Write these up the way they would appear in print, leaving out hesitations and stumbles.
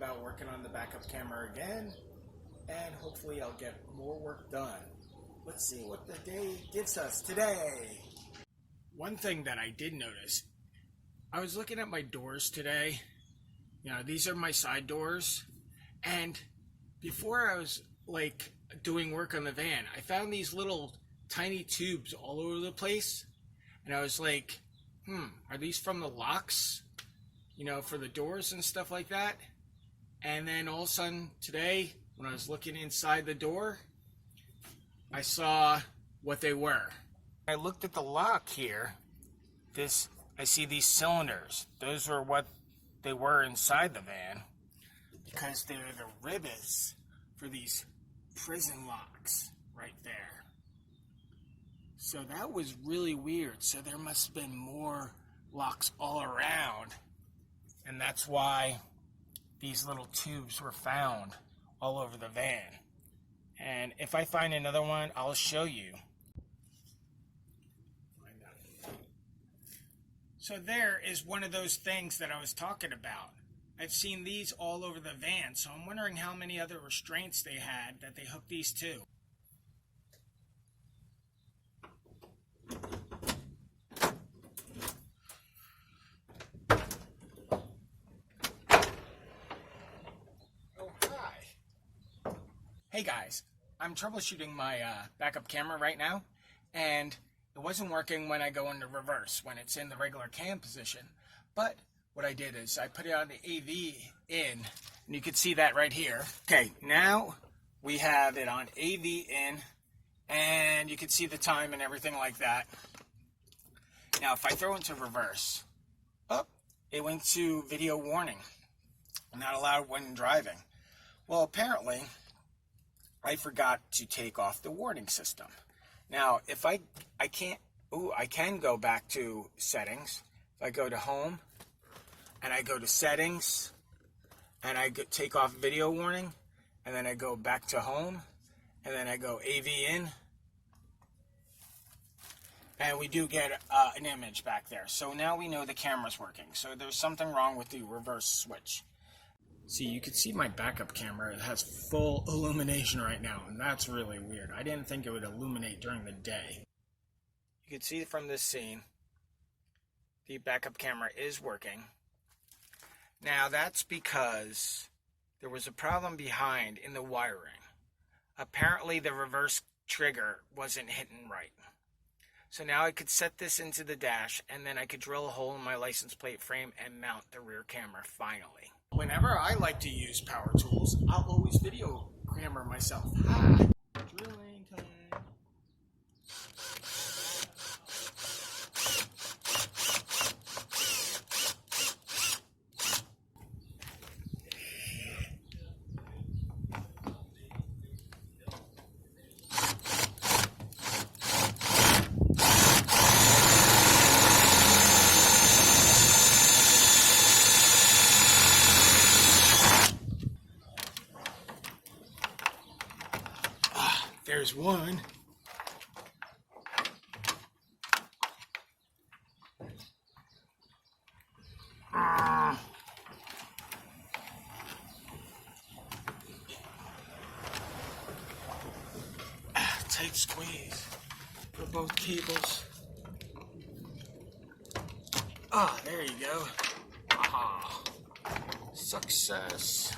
about working on the backup camera again, and hopefully I'll get more work done. Let's see what the day gives us today. One thing that I did notice, I was looking at my doors today. These are my side doors, and before I was like doing work on the van, I found these little tiny tubes all over the place, and I was like, are these from the locks, for the doors and stuff like that? And then all of a sudden today, when I was looking inside the door, I saw what they were. I looked at the lock here. I see these cylinders. Those are what they were inside the van, because they're the rivets for these prison locks right there. So that was really weird. So there must have been more locks all around, and that's why these little tubes were found all over the van. And if I find another one, I'll show you. So there is one of those things that I was talking about. I've seen these all over the van, so I'm wondering how many other restraints they had that they hooked these to. Oh, hi. Hey guys, I'm troubleshooting my backup camera right now, and it wasn't working when I go into reverse, when it's in the regular cam position. But what I did is I put it on the AV in, and you can see that right here. Okay, now we have it on AV in, and you can see the time and everything like that. Now if I throw into reverse, it went to video warning, not allowed when driving. Well, apparently I forgot to take off the warning system. Now, if I can go back to settings. If I go to home, and I go to settings, and I take off video warning, and then I go back to home, and then I go AV in, and we do get an image back there. So now we know the camera's working. So there's something wrong with the reverse switch. See, you can see my backup camera. It has full illumination right now, and that's really weird. I didn't think it would illuminate during the day. You can see from this scene, the backup camera is working. Now, that's because there was a problem behind in the wiring. Apparently, the reverse trigger wasn't hitting right. So now I could set this into the dash, and then I could drill a hole in my license plate frame and mount the rear camera finally. Whenever I like to use power tools, I'll always video camera myself. Drilling time. There's one. Tight squeeze for both cables. There you go. Success.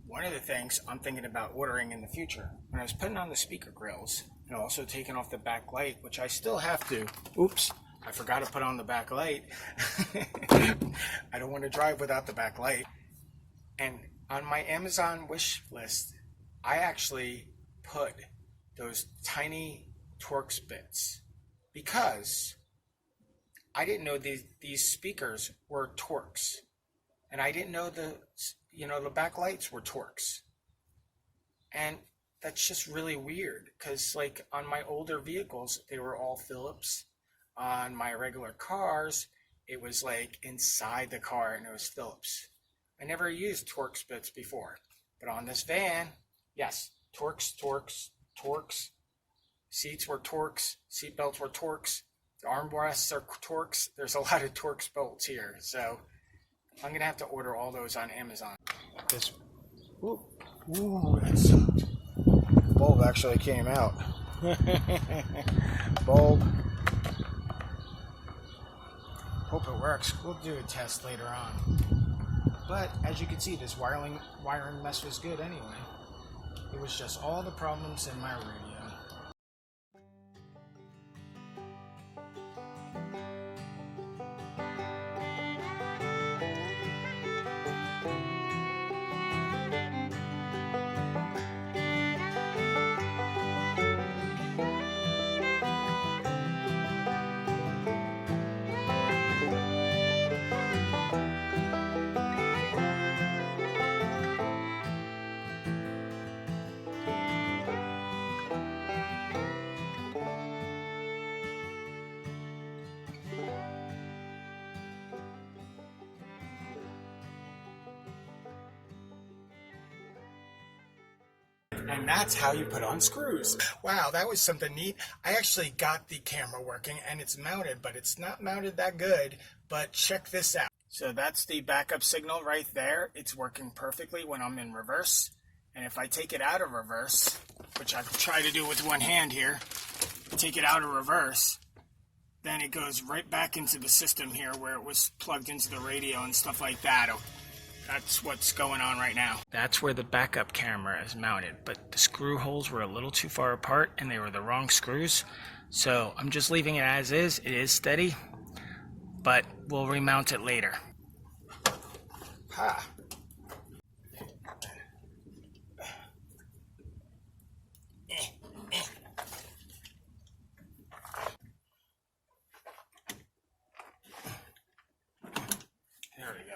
One of the things I'm thinking about ordering in the future, when I was putting on the speaker grills and also taking off the back light, which I still have to. Oops, I forgot to put on the back light. I don't want to drive without the back light. And on my Amazon wish list, I actually put those tiny Torx bits because I didn't know these speakers were Torx, and I didn't know the back lights were Torx. And that's just really weird because, like, on my older vehicles, they were all Phillips. On my regular cars, it was like inside the car and it was Phillips. I never used Torx bits before, but on this van, yes, Torx. Seats were Torx, seat belts were Torx, the armrests are Torx. There's a lot of Torx bolts here, so I'm gonna have to order all those on Amazon. This, ooh, that sucked. The bulb actually came out. Bulb. Hope it works. We'll do a test later on. But as you can see, this wiring mess was good anyway. It was just all the problems in my radio. And that's how you put on screws. Wow, that was something neat. I actually got the camera working and it's mounted, but it's not mounted that good. But check this out. So that's the backup signal right there. It's working perfectly when I'm in reverse. And if I take it out of reverse, which I've tried to do with one hand here, take it out of reverse, then it goes right back into the system here where it was plugged into the radio and stuff like that. That's what's going on right now. That's where the backup camera is mounted, but the screw holes were a little too far apart and they were the wrong screws. So I'm just leaving it as is. It is steady, but we'll remount it later. Ha! There we go.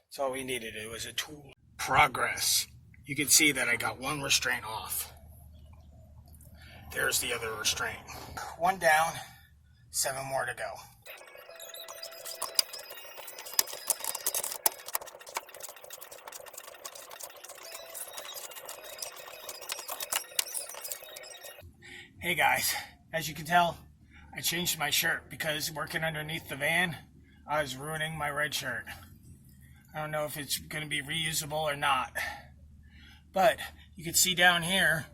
That's all we needed. It was a tool. Progress. You can see that I got one restraint off. There's the other restraint. One down, 7 more to go. Hey guys, as you can tell, I changed my shirt because working underneath the van, I was ruining my red shirt. I don't know if it's going to be reusable or not. But you can see down here,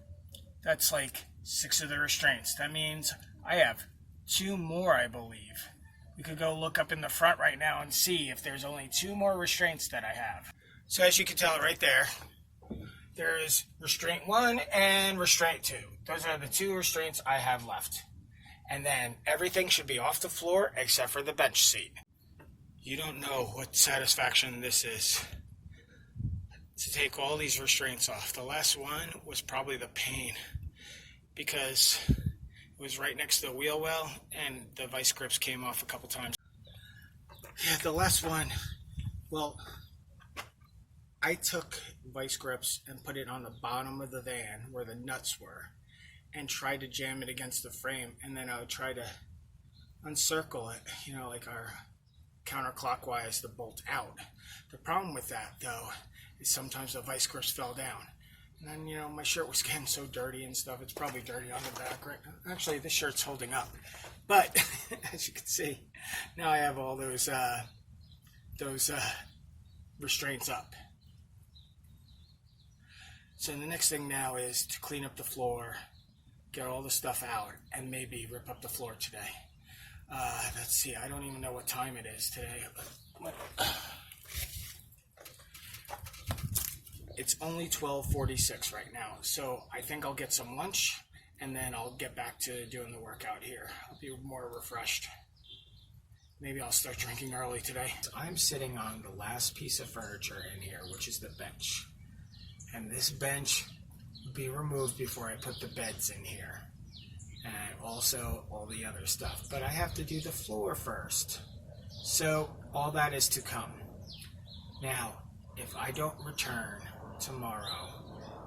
that's like 6 of the restraints. That means I have 2 more, I believe. We could go look up in the front right now and see if there's only 2 more restraints that I have. So as you can tell right there, there is restraint 1 and restraint 2. Those are the 2 restraints I have left. And then everything should be off the floor except for the bench seat. You don't know what satisfaction this is to take all these restraints off. The last one was probably the pain because it was right next to the wheel well and the vice grips came off a couple times. Yeah, the last one, well, I took vice grips and put it on the bottom of the van where the nuts were and tried to jam it against the frame, and then I would try to uncircle it, you know, like our counterclockwise to bolt out. The problem with that, though, is sometimes the vice grips fell down. And then, you know, my shirt was getting so dirty and stuff. It's probably dirty on the back right now. Actually, this shirt's holding up. But, as you can see, now I have all those restraints up. So the next thing now is to clean up the floor, get all the stuff out, and maybe rip up the floor today. Let's see, I don't even know what time it is today. It's only 12:46 right now, so I think I'll get some lunch, and then I'll get back to doing the workout here. I'll be more refreshed. Maybe I'll start drinking early today. I'm sitting on the last piece of furniture in here, which is the bench. And this bench will be removed before I put the beds in here. And also all the other stuff. But I have to do the floor first. So all that is to come. Now, if I don't return tomorrow,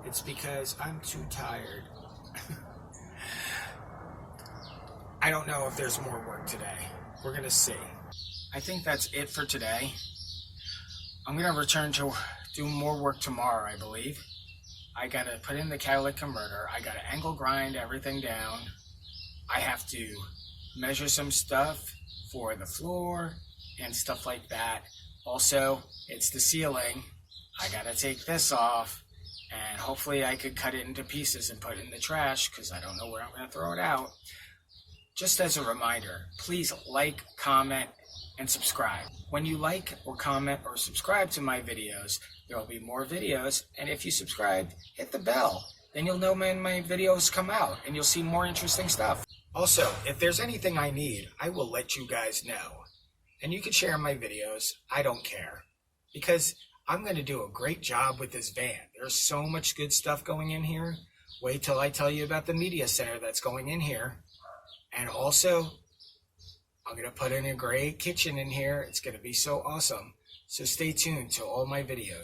it's because I'm too tired. I don't know if there's more work today. We're going to see. I think that's it for today. I'm going to return to do more work tomorrow, I believe. I got to put in the catalytic converter. I got to angle grind everything down. I have to measure some stuff for the floor and stuff like that. Also, it's the ceiling. I gotta take this off, and hopefully I could cut it into pieces and put it in the trash because I don't know where I'm gonna throw it out. Just as a reminder, please like, comment, and subscribe. When you like or comment or subscribe to my videos, there will be more videos, and if you subscribe, hit the bell. Then you'll know when my videos come out, and you'll see more interesting stuff. Also, if there's anything I need, I will let you guys know. And you can share my videos, I don't care. Because I'm going to do a great job with this van. There's so much good stuff going in here. Wait till I tell you about the media center that's going in here. And also, I'm going to put in a great kitchen in here. It's going to be so awesome. So stay tuned to all my videos.